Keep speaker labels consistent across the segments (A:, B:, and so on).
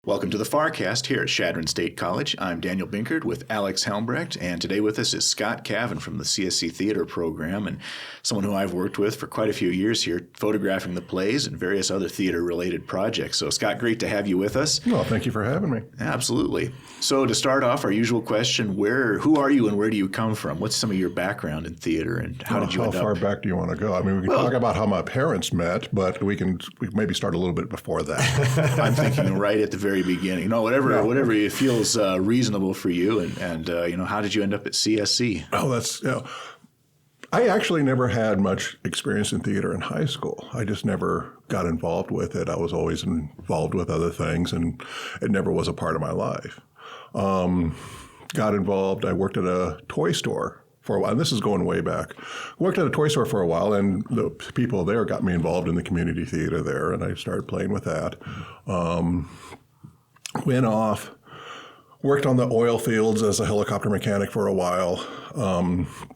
A: Welcome to the FARcast here at Chadron State College. I'm Daniel Binkard with Alex Helmbrecht, and today with us is Scott Cavin from the CSC Theater program, and someone who I've worked with for quite a few years here, photographing the plays and various other theater-related projects. So, Scott, great to have you with us.
B: Well, thank you for having me.
A: Absolutely. So, to start off, our usual question, who are you and where do you come from? What's some of your background in theater, and how did you end up?
B: How far back do you want to go? I mean, we can talk about how my parents met, but we maybe start a little bit before that.
A: I'm thinking right at the very beginning. No, whatever feels reasonable for you, and how did you end up at CSC?
B: Oh, I actually never had much experience in theater in high school. I just never got involved with it. I was always involved with other things, and it never was a part of my life. Got involved. I worked at a toy store for a while, and this is going way back. Worked at a toy store for a while, and the people there got me involved in the community theater there, and I started playing with that. Went off, worked on the oil fields as a helicopter mechanic for a while,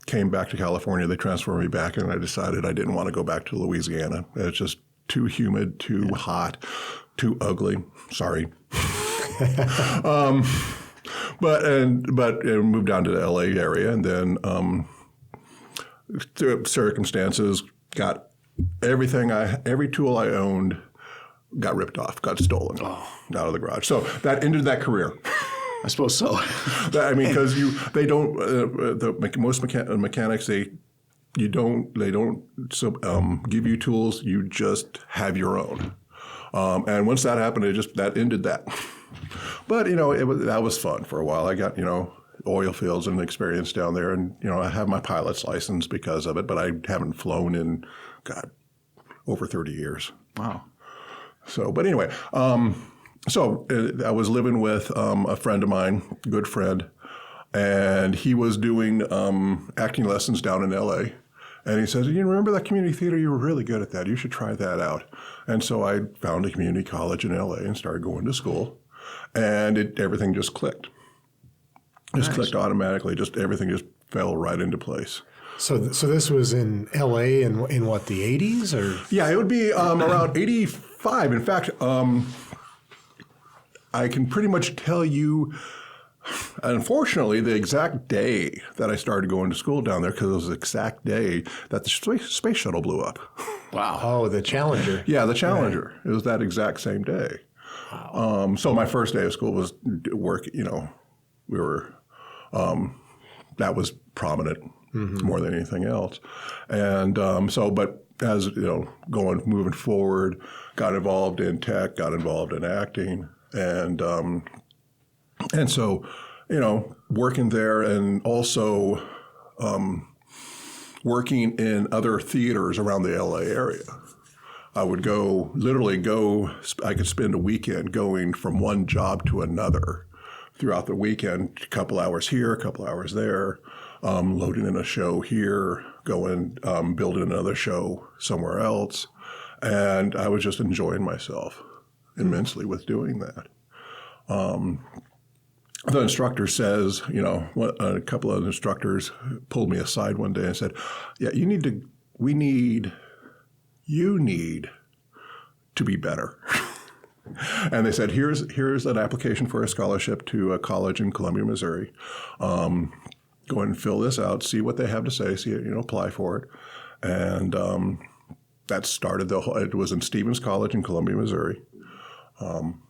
B: came back to California. They transferred me back, and I decided I didn't want to go back to Louisiana. It's just too humid, too hot, too ugly. Sorry. But moved down to the LA area, and then through circumstances, got every tool I owned got ripped off, got stolen out of the garage. So that ended that career.
A: I suppose so.
B: I mean, because most mechanics they don't give you tools. You just have your own. And once that happened, that ended that. But that was fun for a while. I got oil fields and experience down there, and I have my pilot's license because of it. But I haven't flown in over 30 years.
A: Wow.
B: So, but anyway, I was living with a friend of mine, good friend, and he was doing acting lessons down in L.A. And he says, "You remember that community theater? You were really good at that. You should try that out." And so I found a community college in L.A. and started going to school, and everything just clicked. Just clicked automatically. Everything just fell right into place.
C: So this was in L.A. in what, the 80s? Or?
B: Yeah, it would be around 85. In fact, I can pretty much tell you, unfortunately, the exact day that I started going to school down there, because it was the exact day that the space shuttle blew up.
A: Wow.
C: Oh, the Challenger.
B: Yeah, the Challenger. Right. It was that exact same day. Wow. So my first day of school was work, we were, that was prominent. Mm-hmm. More than anything else. And but as moving forward, got involved in tech, got involved in acting, and so working there, and also working in other theaters around the LA area. I would I could spend a weekend going from one job to another throughout the weekend, a couple hours here, a couple hours there. Loading in a show here, going, building another show somewhere else. And I was just enjoying myself immensely with doing that. The instructor says, a couple of instructors pulled me aside one day and said, "Yeah, you need to be better." And they said, here's an application for a scholarship to a college in Columbia, Missouri. Go ahead and fill this out, see what they have to say, apply for it. And that started it was in Stevens College in Columbia, Missouri. And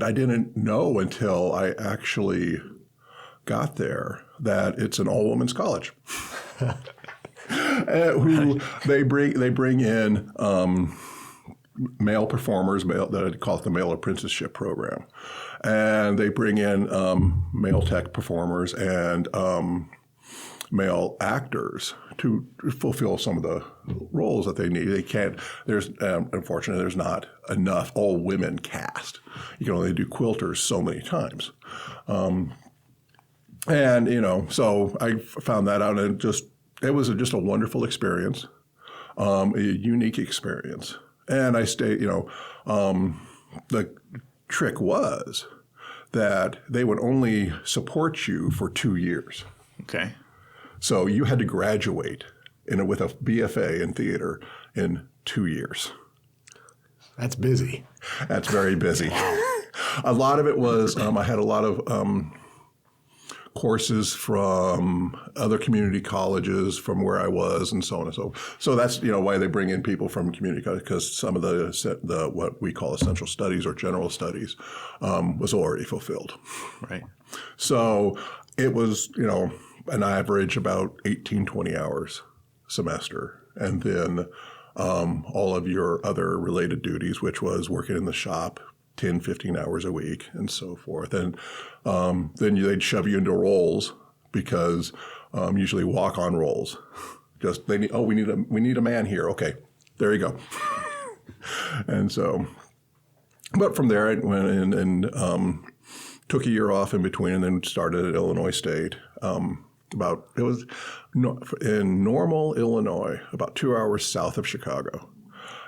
B: I didn't know until I actually got there that it's an all-women's college. They bring in male performers, that I call it the male apprenticeship program. And they bring in male tech performers and male actors to fulfill some of the roles that they need. They can't, unfortunately, there's not enough all-women cast. You can only do quilters so many times. So I found that out, and it was just a wonderful experience, a unique experience. And I stayed, the trick was that they would only support you for 2 years.
A: Okay.
B: So you had to graduate with a BFA in theater in 2 years.
C: That's busy.
B: That's very busy. A lot of it was, I had a lot of courses from other community colleges from where I was and so on and so forth. So that's, why they bring in people from community college, because some of the what we call essential studies or general studies was already fulfilled.
A: Right.
B: So it was, an average about 18, 20 hours semester. And then all of your other related duties, which was working in the shop, 10, 15 hours a week and so forth. And then they'd shove you into roles because usually walk-on roles. Just we need a man here. Okay, there you go. And so, but from there I went in and took a year off in between and then started at Illinois State. It was in Normal, Illinois, about 2 hours south of Chicago.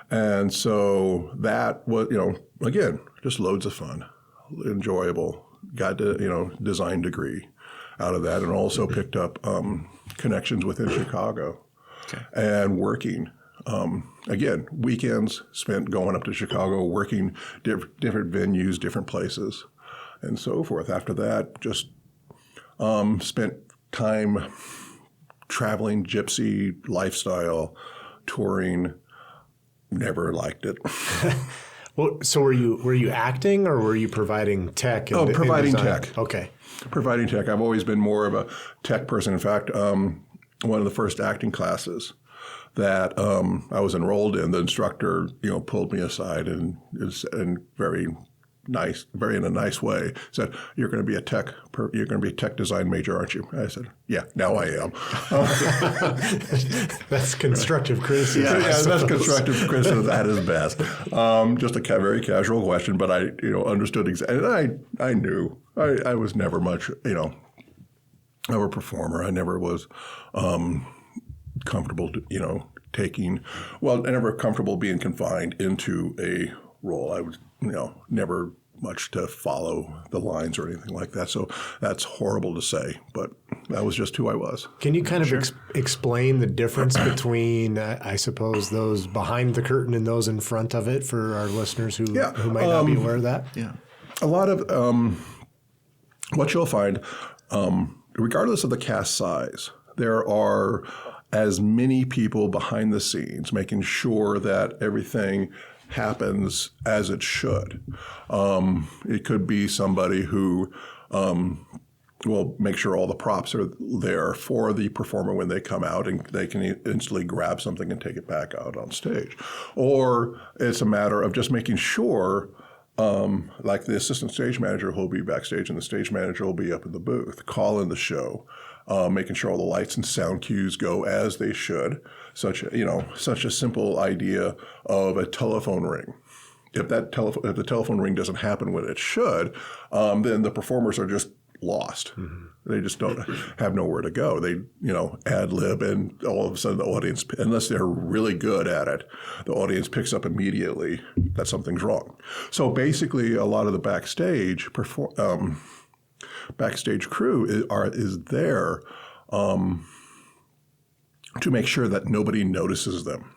B: And so that was, again, just loads of fun, enjoyable. Got to, design degree out of that, and also picked up connections within Chicago.
A: Okay.
B: And working. Again, weekends spent going up to Chicago, working different venues, different places, and so forth. After that, just spent time traveling, gypsy lifestyle, touring. Never liked it.
C: Well, so were you acting or were you providing tech?
B: Providing tech.
C: Okay.
B: Providing tech. I've always been more of a tech person. In fact, one of the first acting classes that I was enrolled in, the instructor, pulled me aside and very in a nice way, said, "You're going to be a tech design major, aren't you?" I said, "Yeah, now I am."
C: That's constructive criticism.
B: Yeah, that's constructive criticism. That is best. Just a very casual question, but I, understood exactly. And I knew I was never much, of a performer. I never was comfortable, I never comfortable being confined into a role. I was, never much to follow the lines or anything like that. So that's horrible to say, but that was just who I was.
C: Can you kind of explain the difference between, I suppose, those behind the curtain and those in front of it for our listeners who might not be aware of that?
A: Yeah.
B: A lot of what you'll find, regardless of the cast size, there are as many people behind the scenes making sure that everything happens as it should. It could be somebody who will make sure all the props are there for the performer when they come out and they can instantly grab something and take it back out on stage. Or it's a matter of just making sure, like the assistant stage manager will be backstage and the stage manager will be up in the booth, calling the show, making sure all the lights and sound cues go as they should. Such a simple idea of a telephone ring. If the telephone ring doesn't happen when it should, then the performers are just lost. Mm-hmm. They just don't have nowhere to go. They, ad lib, and all of a sudden the audience, unless they're really good at it, the audience picks up immediately that something's wrong. So basically, a lot of the backstage crew is there to make sure that nobody notices them,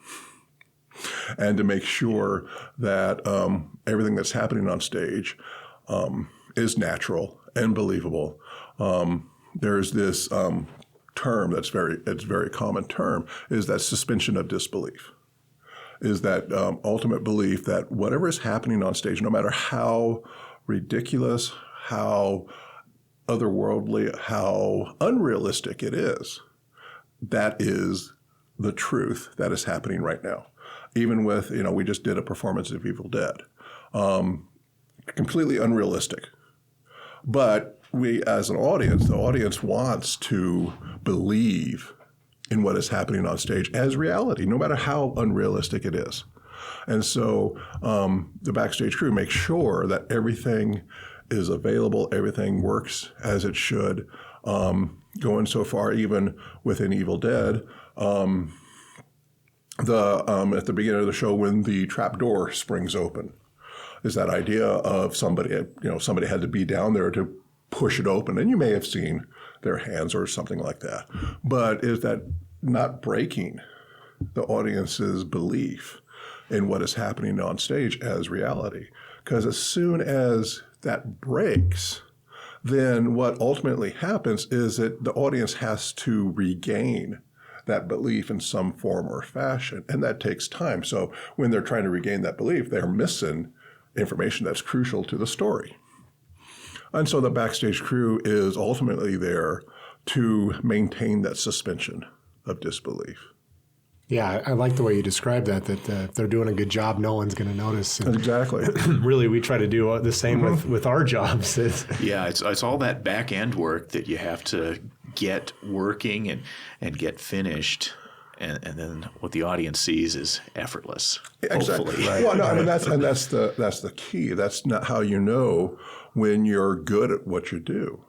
B: and to make sure that everything that's happening on stage is natural and believable. There's this term it's very common term, is that suspension of disbelief. Is that ultimate belief that whatever is happening on stage, no matter how ridiculous, how otherworldly, how unrealistic it is, that is the truth that is happening right now. Even with, we just did a performance of Evil Dead. Completely unrealistic. But we, as an audience, the audience wants to believe in what is happening on stage as reality, no matter how unrealistic it is. And so the backstage crew makes sure that everything is available, everything works as it should. Going so far, even within Evil Dead, at the beginning of the show when the trap door springs open, is that idea of somebody had to be down there to push it open, and you may have seen their hands or something like that. But is that not breaking the audience's belief in what is happening on stage as reality. Because as soon as that breaks, then what ultimately happens is that the audience has to regain that belief in some form or fashion, and that takes time. So when they're trying to regain that belief, they're missing information that's crucial to the story. And so the backstage crew is ultimately there to maintain that suspension of disbelief.
C: Yeah, I like the way you describe that if they're doing a good job, no one's going to notice. And
B: exactly.
C: Really, we try to do the same with our jobs.
A: Yeah, it's all that back end work that you have to get working and get finished. And then what the audience sees is effortless.
B: Exactly.
A: Hopefully.
B: Right. Well, no, I mean that's the key. That's not how you know when you're good at what you do.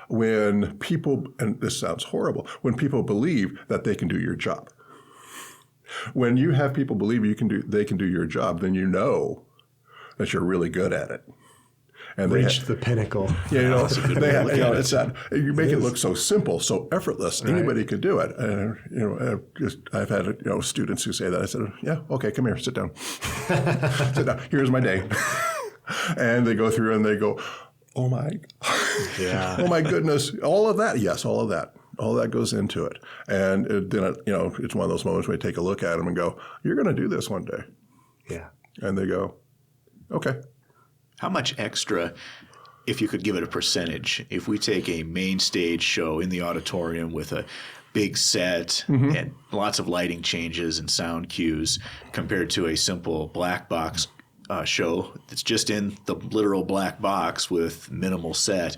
B: When people, and this sounds horrible, when people believe that they can do your job. When you have people believe they can do your job, then you know that you're really good at it. And
C: reached the pinnacle.
B: Yeah, it's that you make it look so simple, so effortless. Right. Anybody could do it. I've had students who say that. I said, "Yeah, okay, come here, sit down. Sit down. Here's my day." And they go through and they go, "Oh my, oh my goodness, all of that." Yes, all of that. All that goes into it. And then it's one of those moments where you take a look at them and go, "You're going to do this one day."
C: Yeah.
B: And they go, "Okay."
A: How much extra, if you could give it a percentage, if we take a main stage show in the auditorium with a big set and lots of lighting changes and sound cues compared to a simple black box show that's just in the literal black box with minimal set,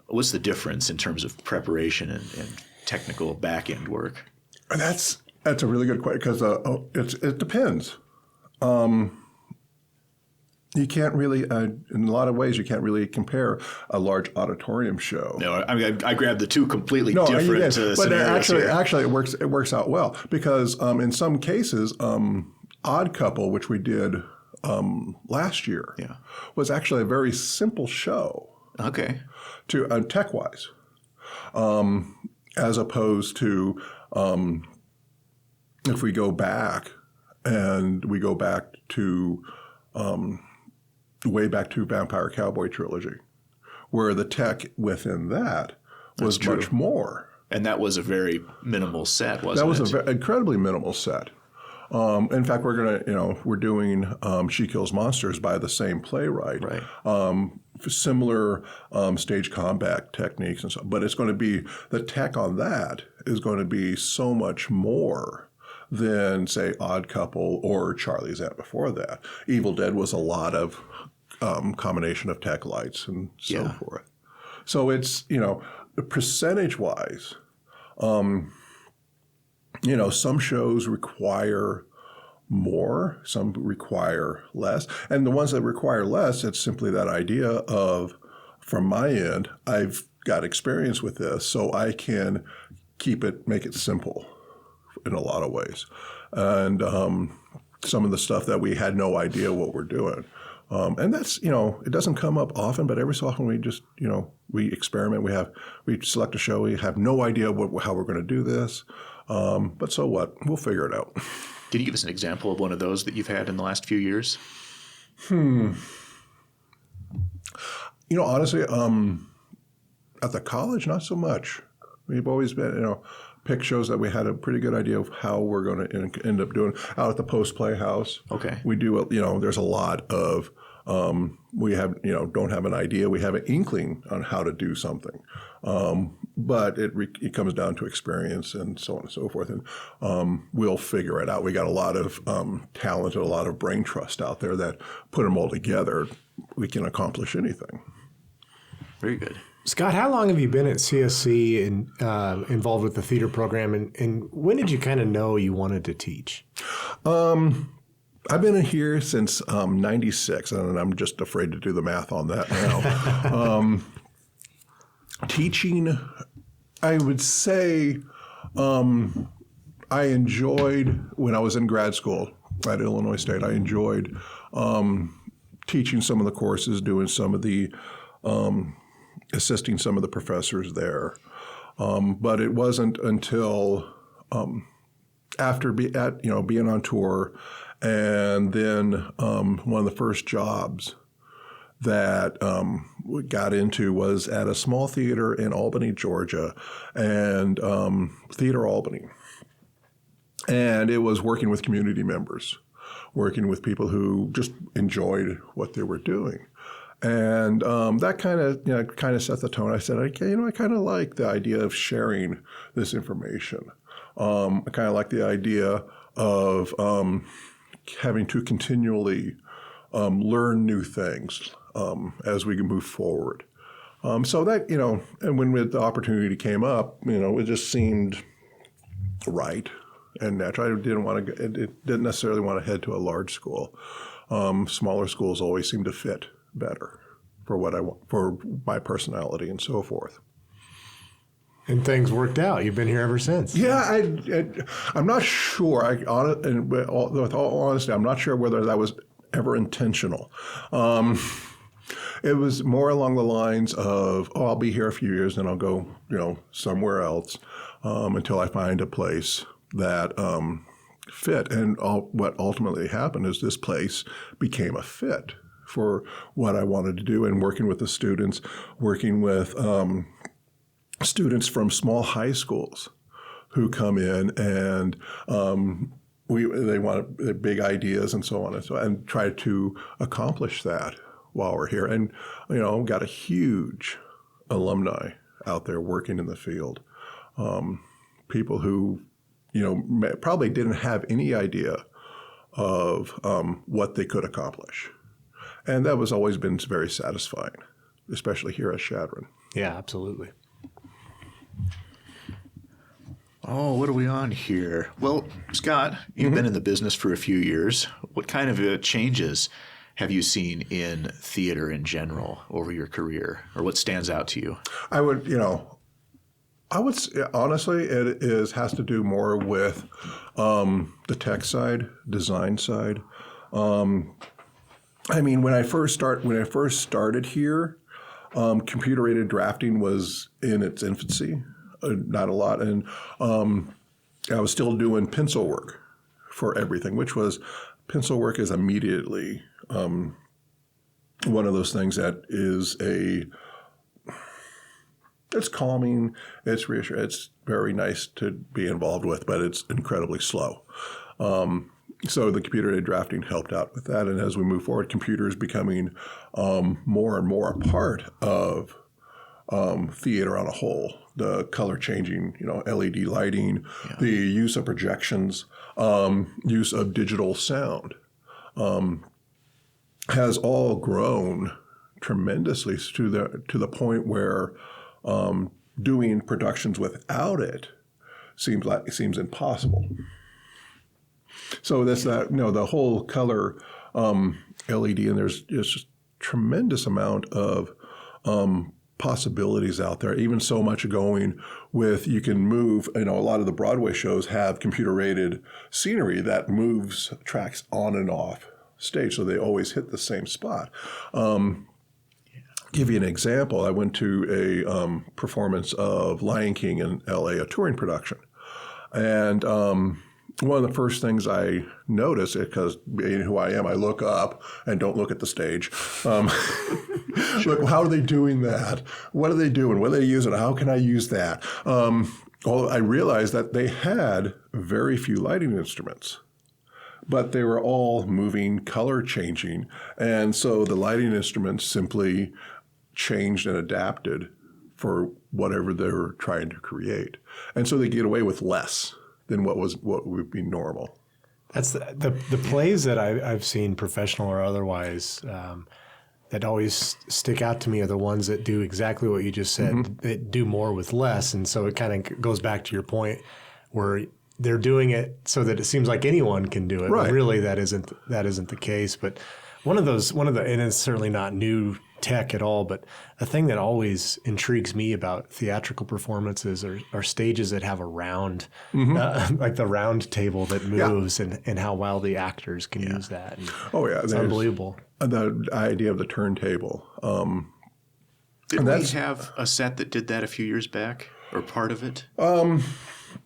A: what's the difference in terms of preparation and technical back-end work?
B: That's a really good question because it depends. You can't really, in a lot of ways, you can't really compare a large auditorium show.
A: No, I mean, I grabbed the two completely different scenarios.
B: But actually, it works out well because in some cases, Odd Couple, which we did last year, was actually a very simple show.
A: Okay.
B: To tech-wise, as opposed to if we go back to way back to Vampire Cowboy trilogy, where the tech within that was much more.
A: And that was a very minimal set, wasn't it? That was
B: an incredibly minimal set. In fact, we're doing She Kills Monsters by the same playwright.
A: Right.
B: Similar stage combat techniques and so, but it's going to be the tech on that is going to be so much more than say Odd Couple or Charlie's Aunt before that. Evil Dead was a lot of combination of tech lights and so forth. So it's percentage wise, some shows require more, some require less. And the ones that require less, it's simply that idea of, from my end, I've got experience with this, so I can make it simple in a lot of ways. And some of the stuff that we had no idea what we're doing. And that's, it doesn't come up often, but every so often we just, we experiment. We select a show. We have no idea how we're going to do this. But so what? We'll figure it out.
A: Can you give us an example of one of those that you've had in the last few years?
B: Honestly, at the college, not so much. We've always been, pick shows that we had a pretty good idea of how we're going to end up doing. Out at the Playhouse.
A: Okay.
B: We do, there's a lot of, we have, don't have an idea. We have an inkling on how to do something. But it comes down to experience and so on and so forth. And we'll figure it out. We got a lot of talent and a lot of brain trust out there that put them all together. We can accomplish anything.
A: Very good.
C: Scott, how long have you been at CSC and involved with the theater program? And when did you kind of know you wanted to teach?
B: I've been in here since 96, and I'm just afraid to do the math on that now. Teaching, I would say I enjoyed, when I was in grad school at Illinois State, I enjoyed teaching some of the courses, doing some of the, assisting some of the professors there. But it wasn't until after being on tour, and then one of the first jobs that we got into was at a small theater in Albany, Georgia, and Theater Albany. And it was working with community members, working with people who just enjoyed what they were doing. And that kind of set the tone. I said, okay, I kind of like the idea of sharing this information. I kind of like the idea of having to continually learn new things as we move forward. So that, and when the opportunity came up, it just seemed right and natural. I didn't necessarily want to head to a large school. Smaller schools always seem to fit better for what I want, for my personality and so forth.
C: And things worked out. You've been here ever since.
B: Yeah, I'm not sure. And with all honesty, I'm not sure whether that was ever intentional. It was more along the lines of, I'll be here a few years, and I'll go, somewhere else until I find a place that fit. And what ultimately happened is this place became a fit for what I wanted to do, and working with the students, working with students from small high schools who come in and they want big ideas and so on and try to accomplish that while we're here. And, got a huge alumni out there working in the field. People who, probably didn't have any idea of what they could accomplish. And that was always been very satisfying, especially here at Chadron.
C: Yeah, absolutely.
A: Oh, what are we on here? Well, Scott, you've been in the business for a few years. What kind of changes have you seen in theater in general over your career, or what stands out to you?
B: I would honestly, has to do more with the tech side, design side. When I first started here, computer-aided drafting was in its infancy, not a lot, and I was still doing pencil work for everything, pencil work is immediately one of those things that is it's calming, it's reassuring, it's very nice to be involved with, but it's incredibly slow. So the computer-aided drafting helped out with that. And as we move forward, computers becoming more and more a part of theater on a whole. The color changing, LED lighting, the use of projections, use of digital sound has all grown tremendously to the point where doing productions without it seems impossible. So that's the whole color LED, and there's just tremendous amount of possibilities out there. Even so much going with, you can move. A lot of the Broadway shows have computer-aided scenery that moves tracks on and off stage, so they always hit the same spot. Give you an example. I went to a performance of Lion King in LA, a touring production, and one of the first things I noticed, because being who I am, I look up and don't look at the stage. Look, how are they doing that? What are they doing? What are they using? How can I use that? I realized that they had very few lighting instruments, but they were all moving, color changing. And so the lighting instruments simply changed and adapted for whatever they were trying to create. And so they get away with less than what would be normal.
C: That's the plays that I've seen, professional or otherwise, that always stick out to me are the ones that do exactly what you just said, that do more with less. And so it kind of goes back to your point where they're doing it so that it seems like anyone can do it.
B: Right.
C: But really that isn't the case. But one of the, and it's certainly not new tech at all, but a thing that always intrigues me about theatrical performances are stages that have a round, like the round table that moves, and how well the actors can use that. And it's unbelievable.
B: The idea of the turntable.
A: Didn't we have a set that did that a few years back, or part of it?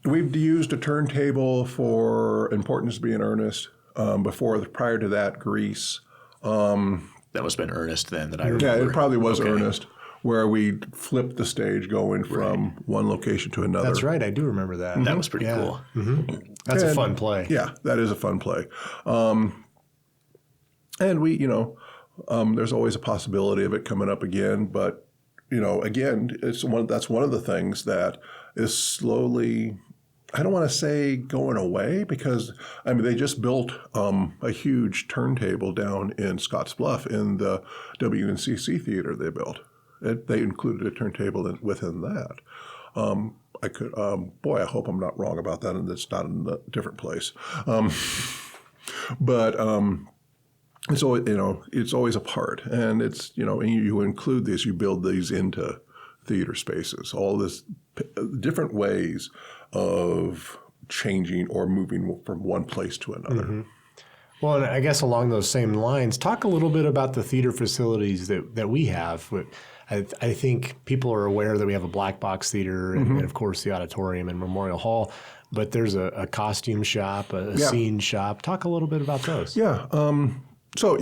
B: We've used a turntable for Importance to be in Earnest. Prior to that, Grease.
A: That must have been Earnest then that I remember.
B: Yeah, it probably was Earnest, where we flipped the stage going from one location to another.
C: That's right. I do remember that.
A: That was pretty cool.
C: That's a fun play.
B: Yeah, that is a fun play. And we, there's always a possibility of it coming up again. But, again, that's one of the things that is slowly, I don't want to say going away, because, they just built a huge turntable down in Scottsbluff in the WNCC theater they built. They included a turntable within that. I hope I'm not wrong about that and it's not in a different place. But it's always, it's always a part. And it's, and you include this, you build these into theater spaces, all this different ways of changing or moving from one place to another.
C: Well, and I guess along those same lines, talk a little bit about the theater facilities that we have. I think people are aware that we have a black box theater and of course the auditorium and Memorial Hall, but there's a costume shop, a scene shop. Talk a little bit about those.
B: Yeah. So,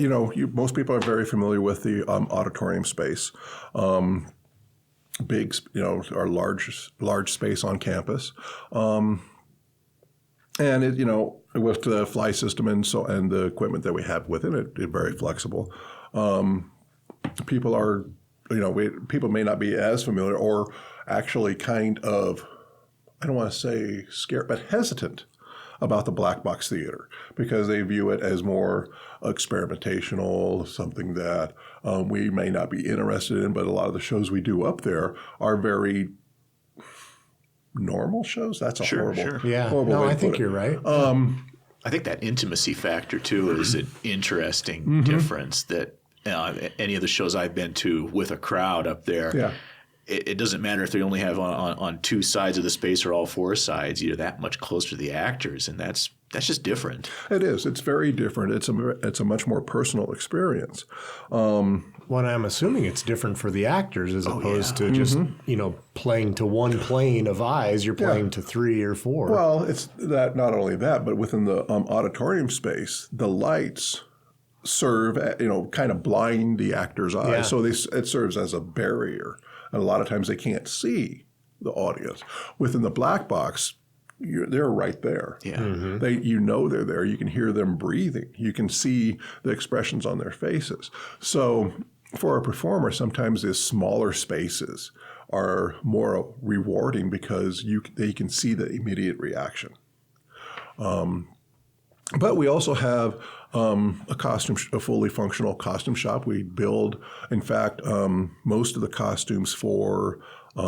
B: most people are very familiar with the auditorium space. Big, our large space on campus. And it, with the fly system and the equipment that we have within it, it's very flexible. People are, people may not be as familiar or actually kind of, I don't want to say scared, but hesitant about the black box theater because they view it as more experimentational, something that we may not be interested in, but a lot of the shows we do up there are very normal shows. That's a horrible way
C: I think you're right.
A: I think that intimacy factor too is an interesting difference that any of the shows I've been to with a crowd up there, it doesn't matter if they only have on two sides of the space or all four sides. You're that much closer to the actors, and that's just different.
B: It is. It's very different. It's a much more personal experience.
C: Well, I'm assuming it's different for the actors as opposed to just playing to one plane of eyes. You're playing to three or four.
B: Well, it's that not only that, but within the auditorium space, the lights serve kind of blind the actor's eyes, so it serves as a barrier. And a lot of times they can't see the audience. Within the black box, they're right there.
A: Yeah.
B: They're there. You can hear them breathing. You can see the expressions on their faces. So for a performer, sometimes the smaller spaces are more rewarding because they can see the immediate reaction. But we also have a fully functional costume shop. We build, in fact, most of the costumes for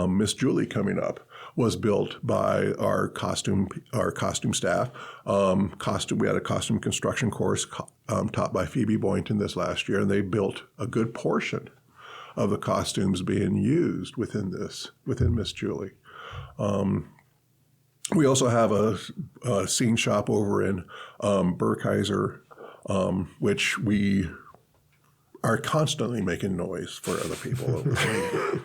B: Miss Julie coming up was built by our costume staff. We had a costume construction course taught by Phoebe Boynton this last year, and they built a good portion of the costumes being used within Miss Julie. We also have a scene shop over in Burkheiser, which we are constantly making noise for other people over there.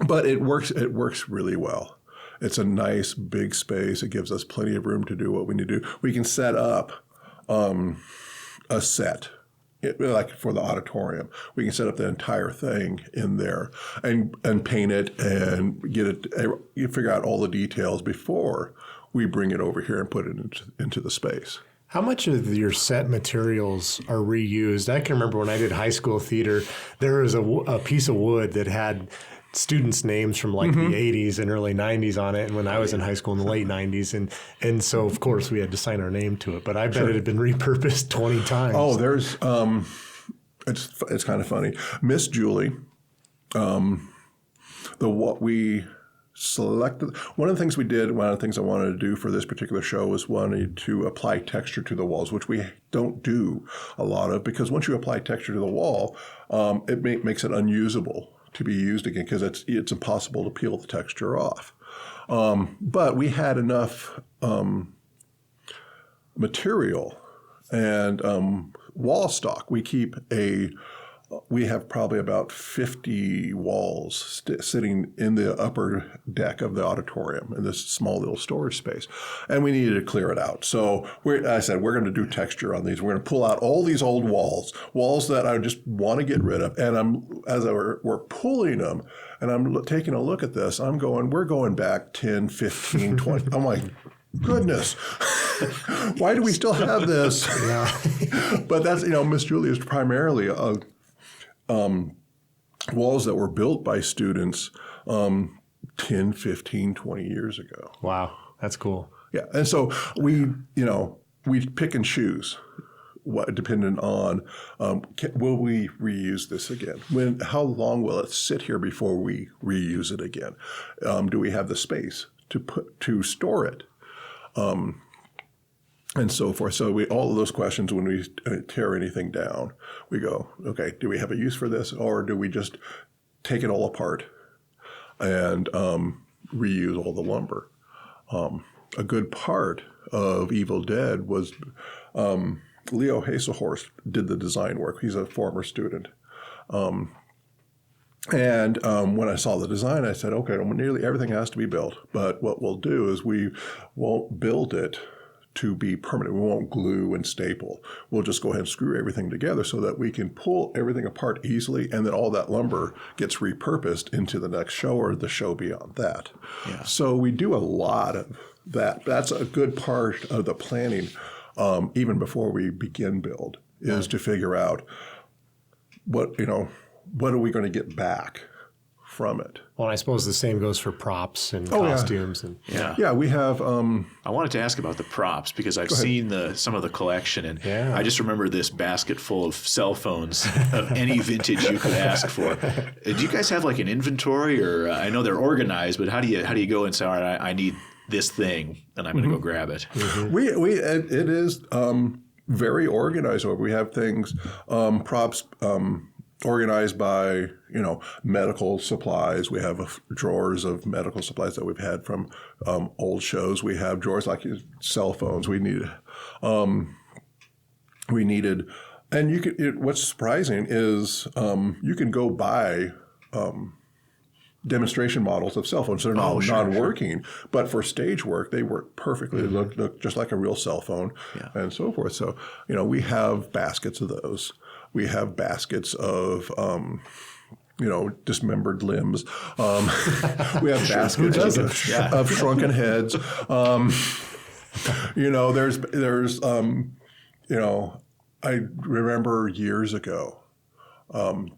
B: But it works really well. It's a nice big space. It gives us plenty of room to do what we need to do. We can set up a set. Like for the auditorium, we can set up the entire thing in there and paint it and get it. You figure out all the details before we bring it over here and put it into the space.
C: How much of your set materials are reused? I can remember when I did high school theater, there was a piece of wood that had students' names from like the 80s and early 90s on it, and when I was in high school in the late 90s, and so of course we had to sign our name to it. But I bet it had been repurposed 20 times.
B: Oh, there's it's kind of funny. Miss Julie, what we selected. One of the things we did, one of the things I wanted to do for this particular show was wanted to apply texture to the walls, which we don't do a lot of because once you apply texture to the wall, it makes it unusable to be used again because it's impossible to peel the texture off. But we had enough material and wall stock. We keep a we have probably about 50 walls sitting in the upper deck of the auditorium in this small little storage space. And we needed to clear it out. So I said, we're going to do texture on these. We're going to pull out all these old walls that I just want to get rid of. And we're pulling them and I'm taking a look at this, we're going back 10, 15, 20. I'm like, goodness, why do we still have this? Yeah. But that's, Miss Julie is primarily walls that were built by students 10, 15, 20 years ago.
C: Wow, that's cool.
B: Yeah, and so we pick and choose, depending on will we reuse this again? How long will it sit here before we reuse it again? Do we have the space to store it? And so forth. So all of those questions, when we tear anything down, we go, okay, do we have a use for this, or do we just take it all apart and reuse all the lumber? A good part of Evil Dead was Leo Haselhorst did the design work. He's a former student. And when I saw the design, I said, okay, nearly everything has to be built. But what we'll do is we won't build it to be permanent. We won't glue and staple. We'll just go ahead and screw everything together so that we can pull everything apart easily, and then all that lumber gets repurposed into the next show or the show beyond that. Yeah. So we do a lot of that. That's a good part of the planning, even before we begin build, is to figure out what are we going to get back from it.
C: Well, I suppose the same goes for props and costumes.
B: Yeah, we have...
A: I wanted to ask about the props because I've seen some of the collection, and I just remember this basket full of cell phones of any vintage you could ask for. Do you guys have like an inventory, or I know they're organized, but how do you go and say, all right, I need this thing, and I'm going to go grab it?
B: Mm-hmm. It is very organized. We have things, props, organized by, medical supplies. We have drawers of medical supplies that we've had from old shows. We have drawers like cell phones. We needed, and what's surprising is you can go buy demonstration models of cell phones. They're not non-working, but for stage work, they work perfectly. They look just like a real cell phone and so forth. So, we have baskets of those. We have baskets of, dismembered limbs. We have baskets of shrunken heads. I remember years ago, one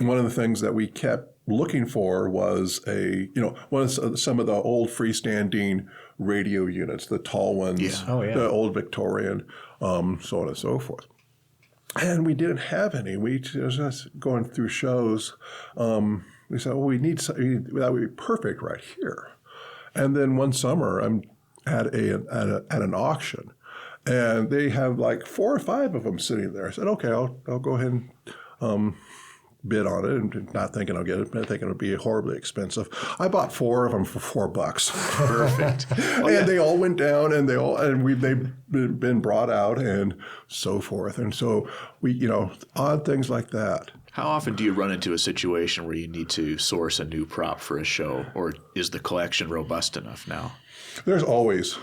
B: of the things that we kept looking for was some of the old freestanding radio units, the tall ones, the old Victorian, so on and so forth. And we didn't have any. We just going through shows. We said, we need something that would be perfect right here. And then one summer, I'm at an auction, and they have like 4 or 5 of them sitting there. I said, okay, I'll go ahead and bid on it, and not thinking I'll get it, but thinking it'll be horribly expensive. I bought 4 of them for $4.
A: Perfect.
B: They all went down, and they've been brought out, and so forth. And so we, odd things like that.
A: How often do you run into a situation where you need to source a new prop for a show, or is the collection robust enough now?
B: There's always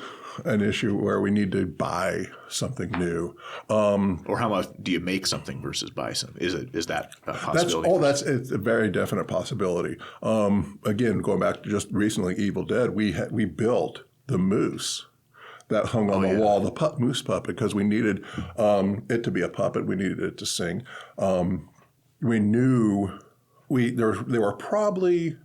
B: an issue where we need to buy something new.
A: Or how much do you make something versus buy something? Is that a possibility?
B: It's a very definite possibility. Again, going back to just recently Evil Dead, we built the moose that hung on the wall, the moose puppet, because we needed it to be a puppet. We needed it to sing. We knew there were probably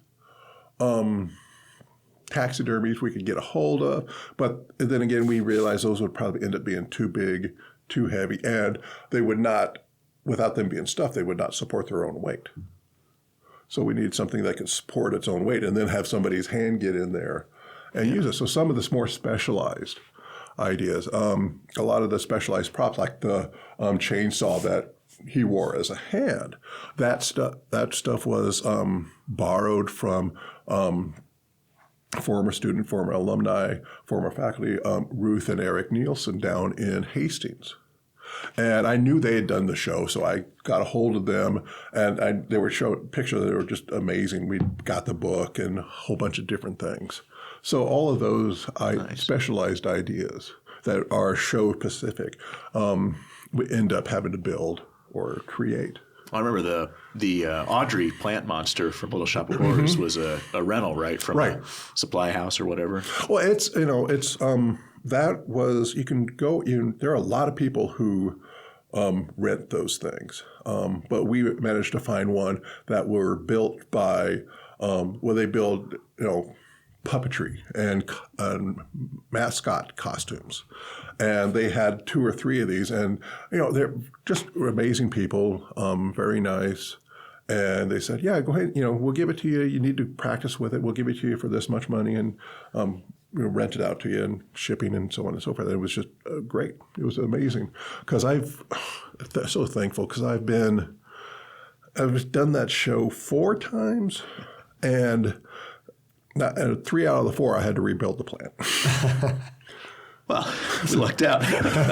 B: taxidermies we could get a hold of, but then again, we realized those would probably end up being too big, too heavy, and they would not, without them being stuffed, they would not support their own weight. So we need something that could support its own weight and then have somebody's hand get in there and use it. So some of this more specialized ideas, a lot of the specialized props, like the chainsaw that he wore as a hand, that stuff was borrowed from former student, former alumni, former faculty, Ruth and Eric Nielsen down in Hastings. And I knew they had done the show, so I got a hold of them, and they were showing pictures that were just amazing. We got the book and a whole bunch of different things. So all of those specialized ideas that are show specific, we end up having to build or create.
A: I remember the Audrey plant monster from Little Shop of Horrors was a rental, right, from a supply house or whatever.
B: Well, that was, you can go in, there are a lot of people who rent those things. But we managed to find one that were built by, they build, puppetry and mascot costumes. And they had 2 or 3 of these, and they're just amazing people, very nice. And they said, "Yeah, go ahead. We'll give it to you. You need to practice with it. We'll give it to you for this much money, and rent it out to you, and shipping, and so on and so forth." And it was just great. It was amazing because I'm so thankful because I've done that show 4 times, and 3 out of the 4 I had to rebuild the plant.
A: Well, we lucked out.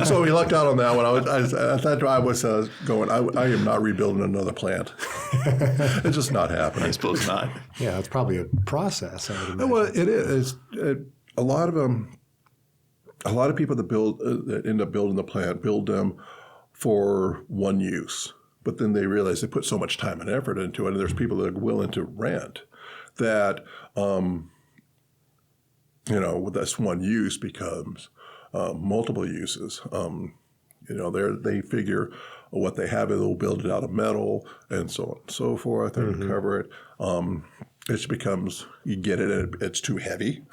B: So we lucked out on that one. At that time I was going, I am not rebuilding another plant. It's just not happening.
A: I suppose not.
C: Yeah, it's probably a process, I would imagine.
B: Well, it is. A lot of people that end up building the plant build them for one use, but then they realize they put so much time and effort into it, and there's people that are willing to rent that, this one use becomes multiple uses. They figure what they have, they'll build it out of metal and so on and so forth, and cover it. It becomes, you get it, and it's too heavy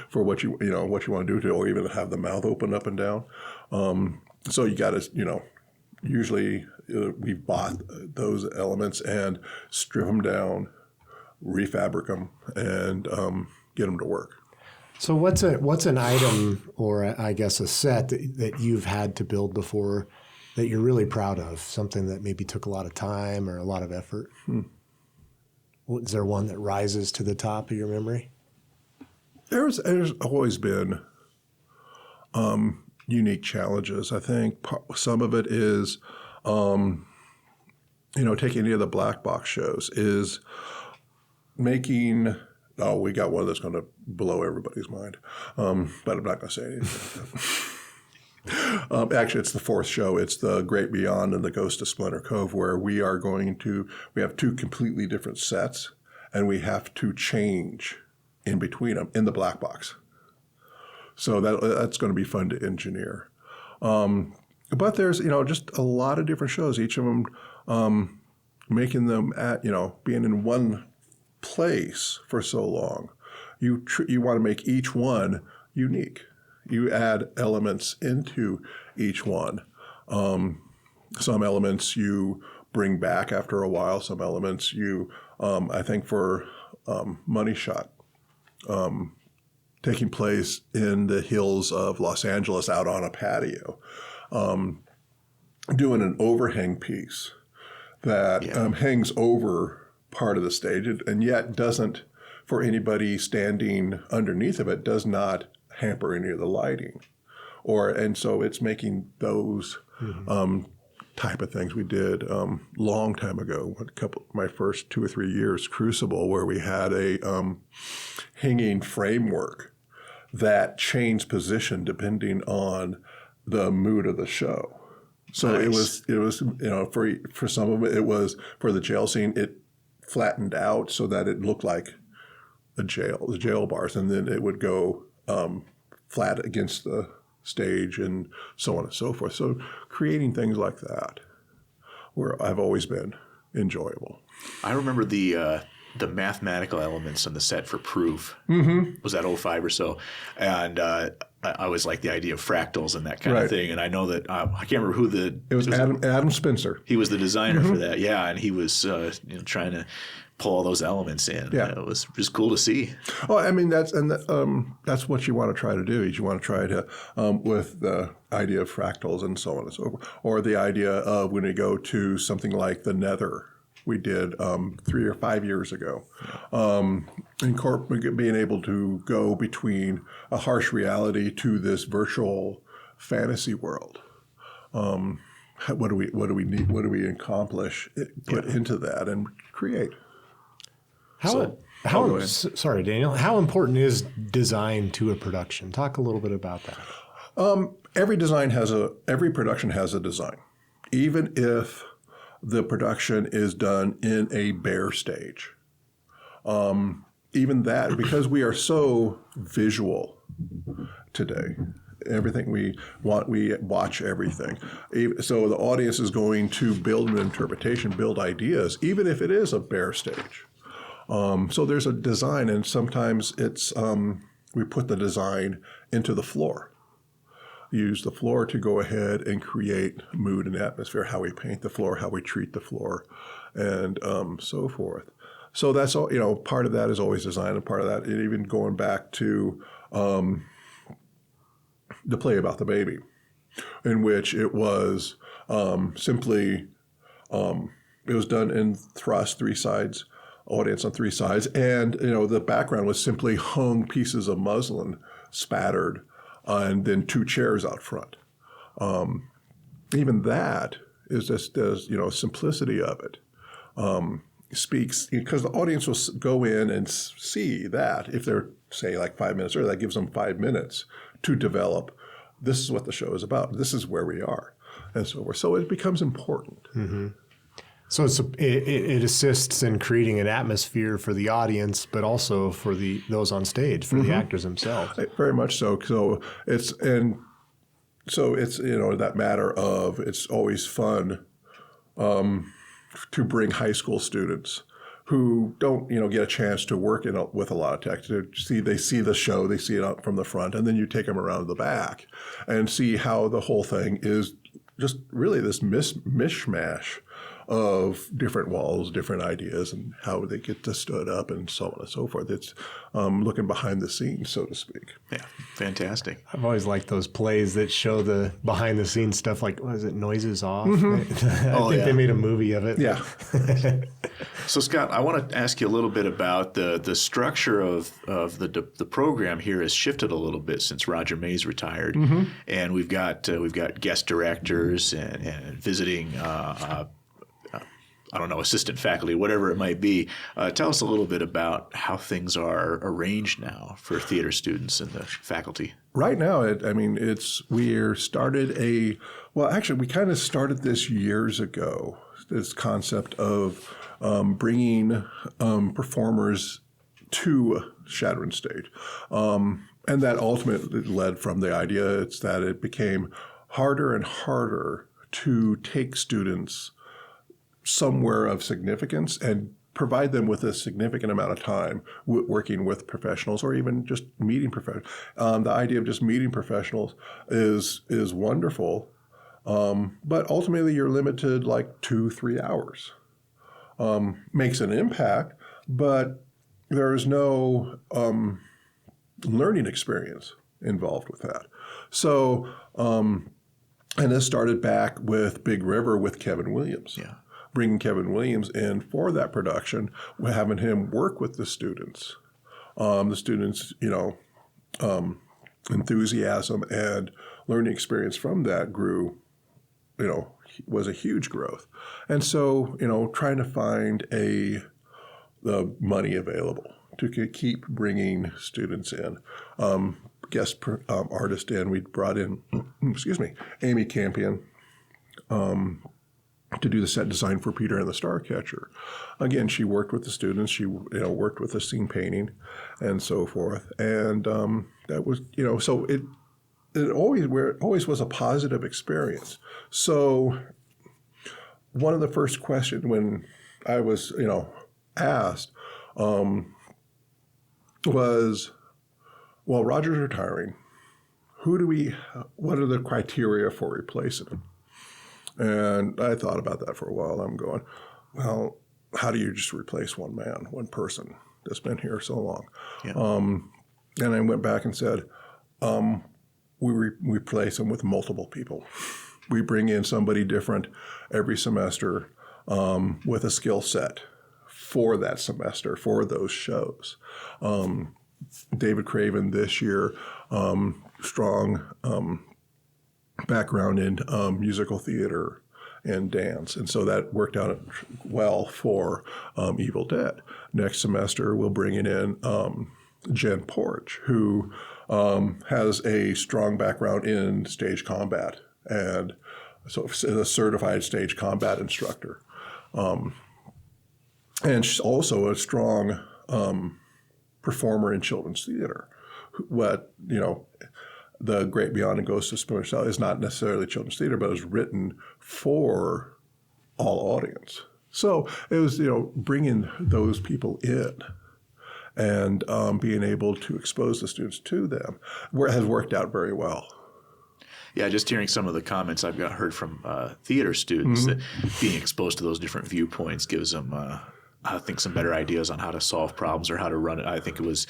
B: for what you want to do or even have the mouth open up and down. So you got to, usually we've bought those elements and strip them down, refabric them, and get them to work.
C: So what's an item or I guess a set that you've had to build before that you're really proud of? Something that maybe took a lot of time or a lot of effort? Is there one that rises to the top of your memory?
B: There's always been unique challenges. I think some of it is, taking any of the black box shows is making. Oh, we got one that's going to blow everybody's mind, but I'm not going to say anything. Actually, it's the 4th show. It's the Great Beyond and the Ghost of Splinter Cove, where we have 2 completely different sets, and we have to change in between them in the black box. So that's going to be fun to engineer. But there's, just a lot of different shows, each of them making them at, being in one place for so long. You want to make each one unique. You add elements into each one. Some elements you bring back after a while. Some elements you, I think for Money Shot, taking place in the hills of Los Angeles out on a patio, doing an overhang piece that hangs over part of the stage and yet doesn't, for anybody standing underneath of it, does not hamper any of the lighting. And so it's making those type of things. We did long time ago, my first 2 or 3 years, Crucible, where we had a hanging framework that changed position depending on the mood of the show. So nice. it was for some of it was for the jail scene, it flattened out so that it looked like the jail bars, and then it would go flat against the stage and so on and so forth. So creating things like that, where I've always been enjoyable.
A: I remember the mathematical elements on the set for Proof. Was that 05 or so, and I always liked the idea of fractals and that kind of thing. And I know that I can't remember who
B: it was. Adam Spencer.
A: He was the designer for that, and he was trying to pull all those elements in.
B: Yeah,
A: it was just cool to see.
B: Oh, I mean that's what you want to try to do. Is you want to try to with the idea of fractals and so on and so forth, or the idea of when you go to something like the Nether. We did 3 or 5 years ago, being able to go between a harsh reality to this virtual fantasy world. what do we need? What do we accomplish? Put into that and create.
C: Sorry, Daniel. How important is design to a production? Talk a little bit about that.
B: Every production has a design, even if the production is done in a bare stage. Even that, because we are so visual today. Everything we watch everything. So the audience is going to build an interpretation, build ideas, even if it is a bare stage. So there's a design, and sometimes it's we put the design into the floor. Use the floor to go ahead and create mood and atmosphere, how we paint the floor, how we treat the floor, and so forth. So that's all. Part of that is always design, and part of that, even going back to the play about the baby, in which it was simply it was done in thrust, 3 sides, audience on 3 sides, and the background was simply hung pieces of muslin spattered, and then 2 chairs out front. Even that is just simplicity of it. Speaks, because the audience will go in and see that if they're, say, like 5 minutes early, that gives them 5 minutes to develop. This is what the show is about. This is where we are, and so forth. So it becomes important.
C: Mm-hmm. So it assists in creating an atmosphere for the audience, but also for those on stage, for the actors themselves.
B: Very much so. So it's that matter of, it's always fun to bring high school students who don't get a chance to work with a lot of tech. They see the show, they see it out from the front, and then you take them around the back and see how the whole thing is just really this mishmash of different walls, different ideas, and how they get to stood up and so on and so forth. It's looking behind the scenes, so to speak.
A: Yeah, fantastic.
C: I've always liked those plays that show the behind the scenes stuff, like, what is it, Noises Off?
B: Mm-hmm.
C: I think they made a movie of it.
B: Yeah.
A: So, Scott, I want to ask you a little bit about the structure of the program here has shifted a little bit since Roger Mays retired, and we've got guest directors and visiting assistant faculty, whatever it might be. Tell us a little bit about how things are arranged now for theater students and the faculty.
B: Right now, we kind of started this years ago, this concept of bringing performers to Chadron State. And that ultimately led from the idea that it became harder and harder to take students somewhere of significance and provide them with a significant amount of time working with professionals, or even just meeting professionals. The idea of just meeting professionals is wonderful, but ultimately you're limited like 2-3 hours. Makes an impact, but there is no learning experience involved with that. So, and this started back with Big River with Kevin Williams.
A: Yeah.
B: Bringing Kevin Williams in for that production, having him work with the students. The students, enthusiasm and learning experience from that grew, was a huge growth. And so, trying to find the money available to keep bringing students in. Guest artist in, we brought in, Amy Campion, to do the set design for Peter and the Starcatcher. Again, she worked with the students. She worked with the scene painting and so forth. And that was, so it always was a positive experience. So one of the first questions when I was, asked was, well, Roger's retiring. What are the criteria for replacing him? And I thought about that for a while. I'm going, well, how do you just replace one man, one person that's been here so long?
A: Yeah.
B: And I went back and said, we replace them with multiple people. We bring in somebody different every semester with a skill set for that semester, for those shows. David Craven this year, strong background in musical theater and dance. And so that worked out well for Evil Dead. Next semester, we'll bring in Jen Porch, who has a strong background in stage combat and so is a certified stage combat instructor. And she's also a strong performer in children's theater. What, The Great Beyond and Ghost of Spooner Cell is not necessarily children's theater, but is written for all audience. So it was, bringing those people in and being able to expose the students to them has worked out very well.
A: Yeah, just hearing some of the comments I've heard from theater students, that being exposed to those different viewpoints gives them, I think, some better ideas on how to solve problems or how to run it. I think it was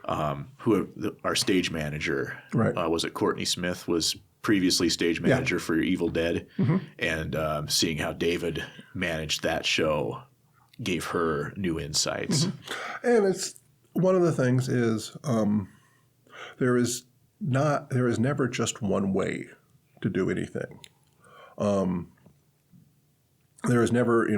A: our stage manager, was it Courtney Smith, was previously stage manager for Evil Dead, and seeing how David managed that show gave her new insights.
B: And it's one of the things is there is never just one way to do anything. There is never,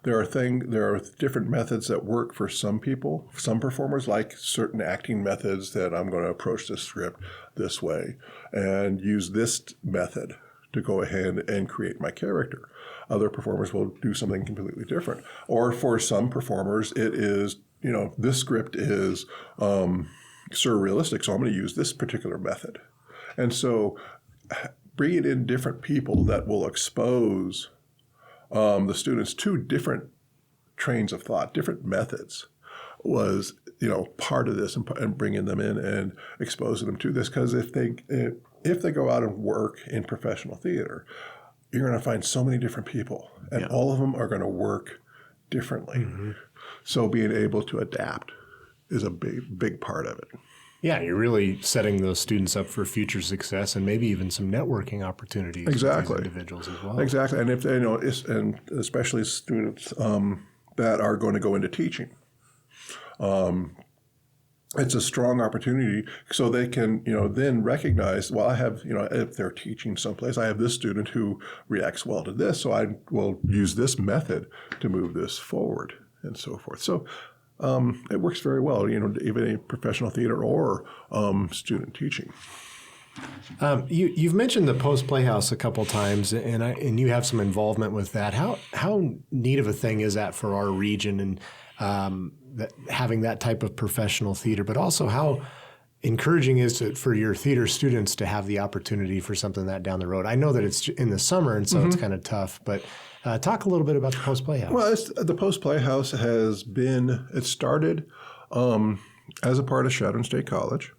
B: there are different methods that work for some people, some performers, like certain acting methods that I'm going to approach this script this way and use this method to go ahead and create my character. Other performers will do something completely different. Or for some performers, it is, this script is surrealistic, so I'm going to use this particular method. And so bringing in different people that will expose the students to different trains of thought, different methods was, part of this and bringing them in and exposing them to this. Because if they go out and work in professional theater, you're going to find so many different people, and all of them are going to work differently. So being able to adapt is a big part of it.
C: Yeah, you're really setting those students up for future success and maybe even some networking opportunities with these individuals as well.
B: Exactly, and if and especially students that are going to go into teaching, it's a strong opportunity so they can then recognize, well, I have if they're teaching someplace, I have this student who reacts well to this, so I will use this method to move this forward and so forth. So. It works very well, even in professional theater or student teaching.
C: You've mentioned the Post Playhouse a couple times, and you have some involvement with that. How neat of a thing is that for our region and having that type of professional theater, but also how encouraging is it for your theater students to have the opportunity for something that down the road? I know that it's in the summer, and so it's kind of tough, but talk a little bit about the Post Playhouse.
B: Well, the Post Playhouse it started as a part of Chadron State College.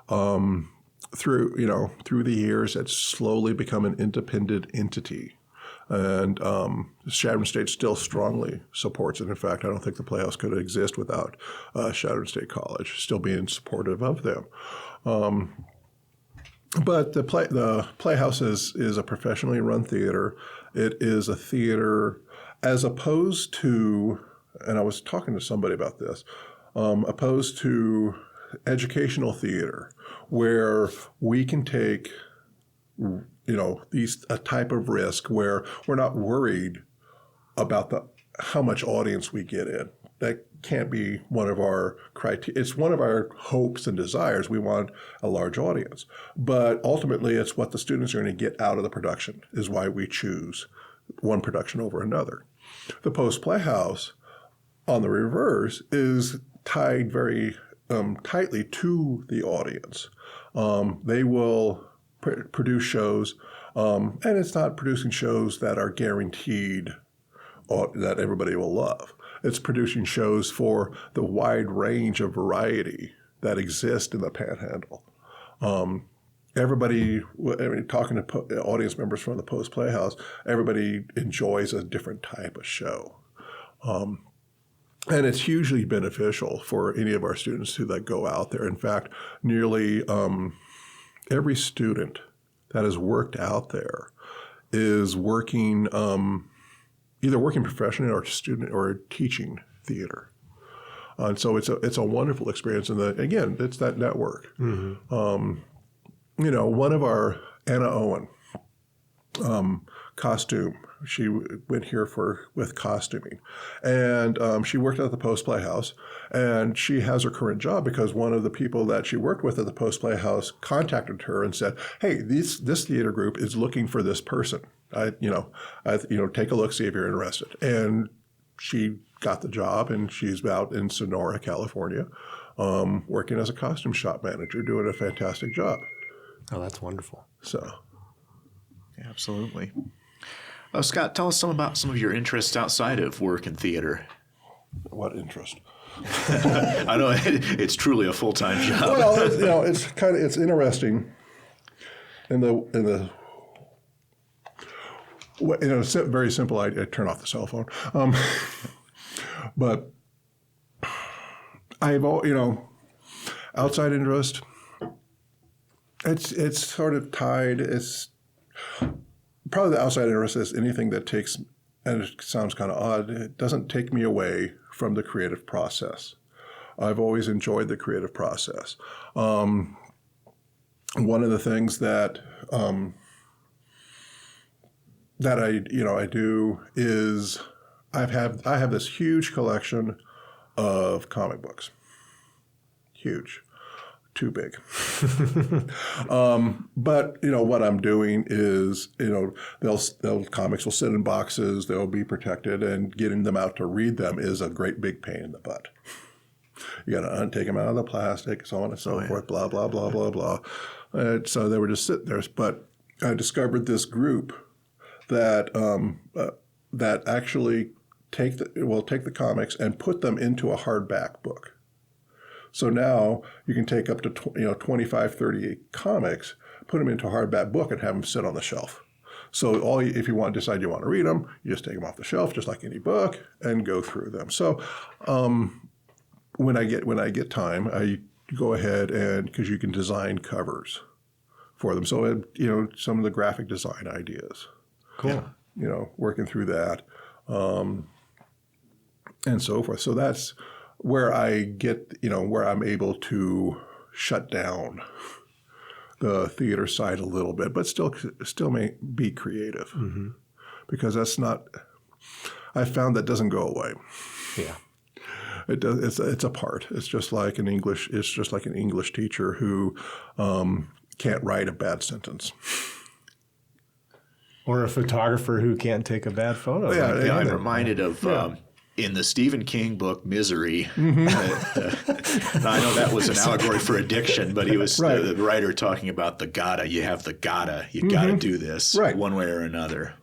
B: Through the years, it's slowly become an independent entity. And Chadron State still strongly supports it. In fact, I don't think the Playhouse could exist without Chadron State College still being supportive of them. But the Playhouse is a professionally run theater. It is a theater as opposed to, and I was talking to somebody about this, opposed to educational theater, where we can take a type of risk where we're not worried about how much audience we get in. That can't be one of our criteria. It's one of our hopes and desires. We want a large audience. But ultimately, it's what the students are going to get out of the production is why we choose one production over another. The Post Playhouse, on the reverse, is tied very tightly to the audience. They will produce shows, and it's not producing shows that are guaranteed that everybody will love. It's producing shows for the wide range of variety that exist in the Panhandle. Talking to audience members from the Post Playhouse, everybody enjoys a different type of show. And it's hugely beneficial for any of our students that go out there. In fact, nearly every student that has worked out there is working either working professionally or teaching theater. And so it's a wonderful experience. And again, it's that network. One of our, Anna Owen, costume. She went here with costuming, and she worked at the Post Playhouse. And she has her current job because one of the people that she worked with at the Post Playhouse contacted her and said, "Hey, this theater group is looking for this person. Take a look, see if you're interested." And she got the job, and she's out in Sonora, California, working as a costume shop manager, doing a fantastic job.
C: Oh, that's wonderful.
B: So,
A: Yeah, absolutely. Scott, tell us about some of your interests outside of work and theater.
B: what interest?
A: I know it's truly a full-time job.
B: Well, it's interesting. Very simple. I turn off the cell phone, but outside interest. It's sort of tied. It's probably the outside interest is anything that takes, and it sounds kind of odd, it doesn't take me away from the creative process. I've always enjoyed the creative process. One of the things that I do is I have this huge collection of comic books. Huge. Too big. But what I'm doing is, comics will sit in boxes, they'll be protected, and getting them out to read them is a great big pain in the butt. You got to take them out of the plastic, so on and so forth, blah, blah, blah, blah, blah. So they were just sitting there. But I discovered this group that that actually take the comics and put them into a hardback book. So now you can take up to 25, 30 comics, put them into a hardback book, and have them sit on the shelf. So if you decide you want to read them, you just take them off the shelf, just like any book, and go through them. So when I get time, I go ahead and because you can design covers for them. So some of the graphic design ideas.
C: Cool.
B: Working through that, and so forth. So that's where I get, where I'm able to shut down the theater side a little bit, but still may be creative, because that's not. I found that doesn't go away.
C: Yeah,
B: it does. It's a part. It's just like an English. It's just like an English teacher who can't write a bad sentence.
C: Or a photographer who can't take a bad photo.
A: Yeah, I'm reminded of in the Stephen King book Misery. I know that was an allegory for addiction, but he was the writer talking about the gotta. You have the gotta. You gotta do this one way or another.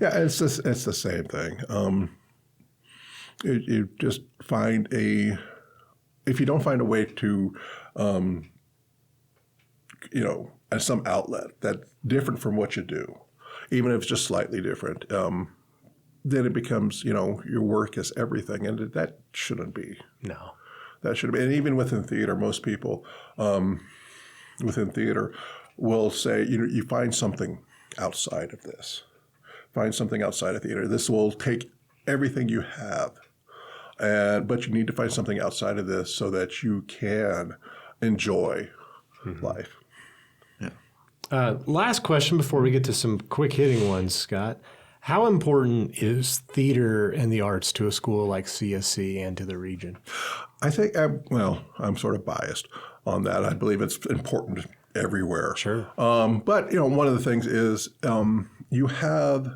B: Yeah, it's the same thing. You just find if you don't find a way to, as some outlet that's different from what you do, even if it's just slightly different, then it becomes, your work is everything, and that shouldn't be.
C: No.
B: That shouldn't be. And even within theater, most people within theater will say, you find something outside of this. Find something outside of theater. This will take everything you have, but you need to find something outside of this so that you can enjoy life.
C: Yeah. Last question before we get to some quick hitting ones, Scott. How important is theater and the arts to a school like CSC and to the region?
B: I think, I'm sort of biased on that. I believe it's important everywhere.
C: Sure.
B: But, one of the things is you have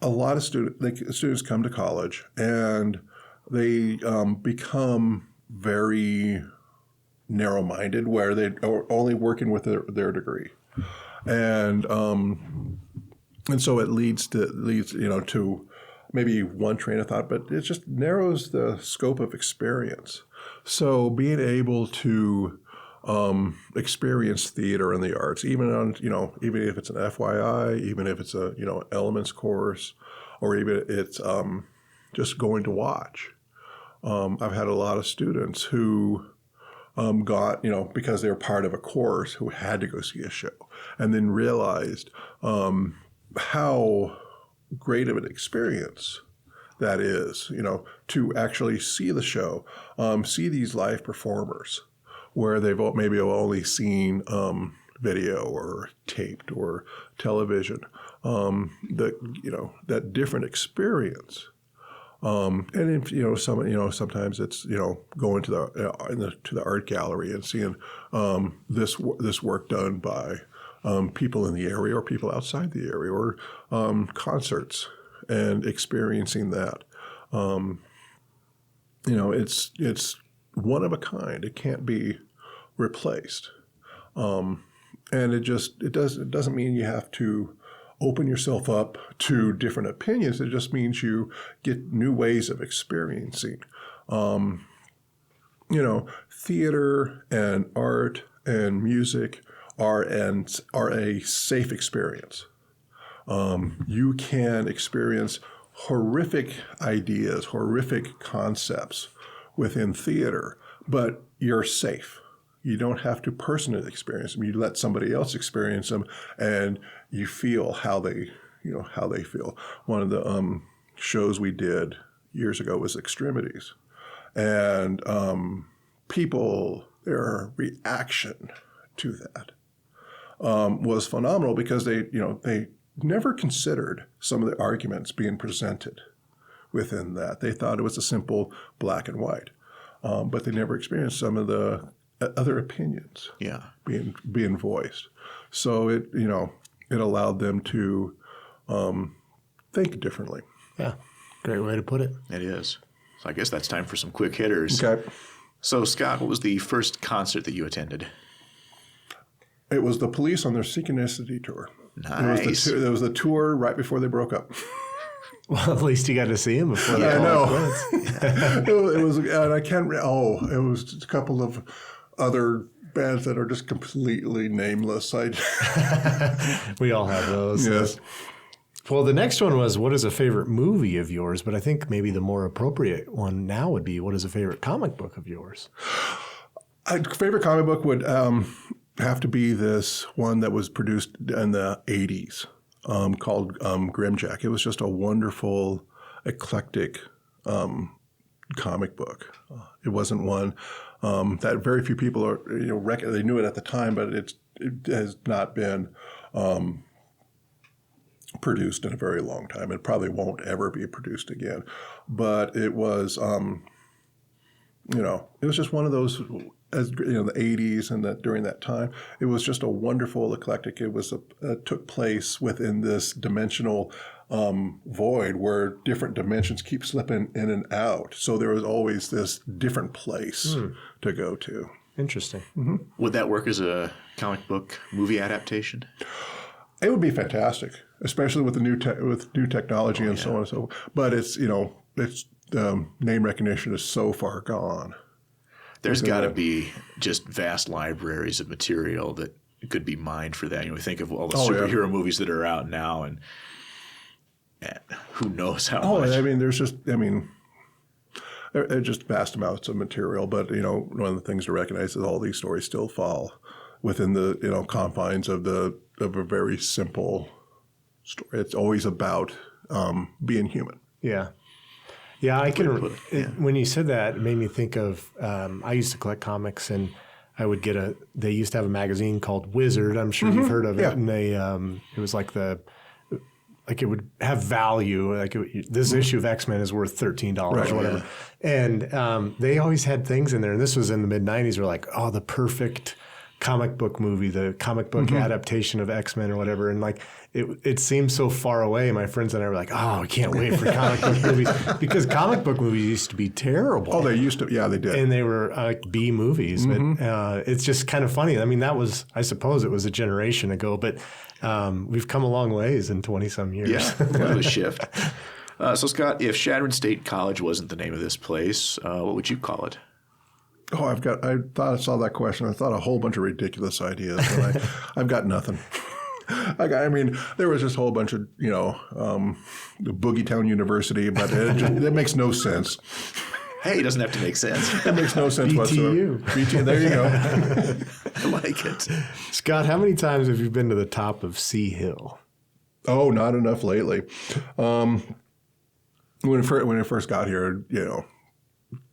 B: a lot of students come to college and they become very narrow-minded where they are only working with their degree. And so it leads to maybe one train of thought, but it just narrows the scope of experience. So being able to experience theater and the arts, even if it's an FYI, even if it's a elements course, or even it's just going to watch. I've had a lot of students who got because they were part of a course who had to go see a show, and then realized how great of an experience that is, to actually see the show, see these live performers where they've maybe only seen video or taped or television. That different experience. And if, sometimes it's going to the art gallery and seeing this work done by people in the area or people outside the area, or concerts and experiencing that. It's one of a kind. It can't be replaced. And it doesn't mean you have to open yourself up to different opinions. It just means you get new ways of experiencing. Theater and art and music are a safe experience. You can experience horrific ideas, horrific concepts within theater, but you're safe. You don't have to personally experience them. You let somebody else experience them, and you feel how they feel. One of the shows we did years ago was Extremities, and their reaction to that was phenomenal, because they never considered some of the arguments being presented within that. They thought it was a simple black and white, but they never experienced some of the other opinions being voiced. So it allowed them to think differently.
C: Yeah, great way to put it.
A: It is. So I guess that's time for some quick hitters.
B: Okay.
A: So Scott, what was the first concert that you attended?
B: It was the Police on their Synchronicity tour.
A: Nice.
B: It was the tour right before they broke up.
C: Well, at least you got to see him before
B: Yeah,
C: that.
B: I know. It was, and I can't. It was just a couple of other bands that are just completely nameless.
C: We all have those.
B: Yes.
C: Well, the next one was, what is a favorite movie of yours? But I think maybe the more appropriate one now would be, what is a favorite comic book of yours?
B: Favorite comic book would have to be this one that was produced in the 80s called Grimjack. It was just a wonderful, eclectic comic book. It wasn't one that very few people are, they knew it at the time, but it has not been produced in a very long time. It probably won't ever be produced again. But it was, it was just one of those, as the 80s and that during that time, it was just a wonderful eclectic. It was took place within this dimensional void where different dimensions keep slipping in and out. So there was always this different place to go to.
C: Interesting.
B: Mm-hmm.
A: Would that work as a comic book movie adaptation?
B: It would be fantastic, especially with the new technology and so on and so forth. But it's name recognition is so far gone.
A: There's got to be just vast libraries of material that could be mined for that. We think of all the superhero movies that are out now, and who knows how much.
B: They're just vast amounts of material. But one of the things to recognize is all these stories still fall within the confines of a very simple story. It's always about being human.
C: Yeah. Yeah, I can. When you said that, it made me think of. I used to collect comics, and I would get they used to have a magazine called Wizard. I'm sure you've heard of it, and they it was like it would have value. Like this issue of X-Men is worth $13 or whatever, and they always had things in there. And this was in the mid '90s. Were like, the perfect comic book movie, the comic book adaptation of X-Men or whatever. And it seemed so far away. My friends and I were like, I can't wait for comic book movies, because comic book movies used to be terrible.
B: Oh, they used to. Yeah, they did.
C: And they were B movies. But it's just kind of funny. I mean, I suppose it was a generation ago, but we've come a long ways in 20 some years.
A: Yeah, what a shift. So Scott, if Chadron State College wasn't the name of this place, what would you call it?
B: Oh, I thought I saw that question. I thought a whole bunch of ridiculous ideas, but I've got nothing. There was just a whole bunch of, the Boogie Town University, but it makes no sense.
A: Hey, it doesn't have to make sense.
B: It makes no sense whatsoever. BTU, there you go.
A: I like it.
C: Scott, how many times have you been to the top of Sea Hill?
B: Oh, not enough lately. When I first got here,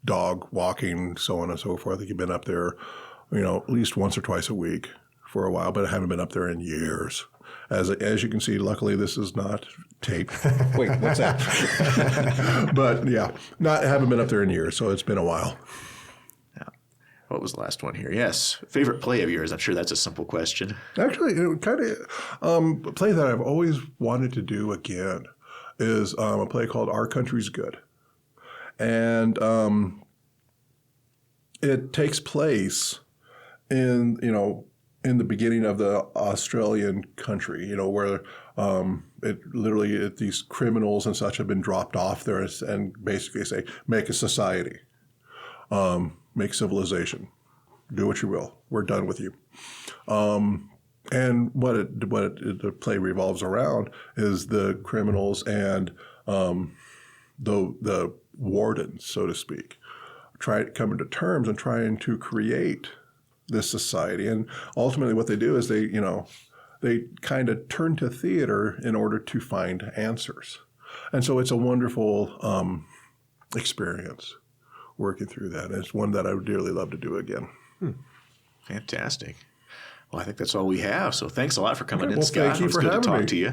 B: dog walking, so on and so forth. I think you've been up there, at least once or twice a week for a while, but I haven't been up there in years. As you can see, luckily this is not taped. Wait, what's that? But yeah, haven't been up there in years, so it's been a while.
A: Yeah. What was the last one here? Yes, favorite play of yours. I'm sure that's a simple question.
B: Actually, a play that I've always wanted to do again is a play called Our Country's Good, and it takes place in the beginning of the Australian country, where these criminals and such have been dropped off there and basically say, make a society, make civilization, do what you will, we're done with you. And the play revolves around is the criminals and the wardens, so to speak, coming to terms and trying to create this society. And ultimately what they do is they kind of turn to theater in order to find answers. And so it's a wonderful experience working through that. And it's one that I would dearly love to do again.
A: Fantastic. Well, I think that's all we have. So thanks a lot for coming in,
B: well,
A: Scott.
B: thank you
A: It was
B: for
A: good to
B: having
A: talk
B: me.
A: to you.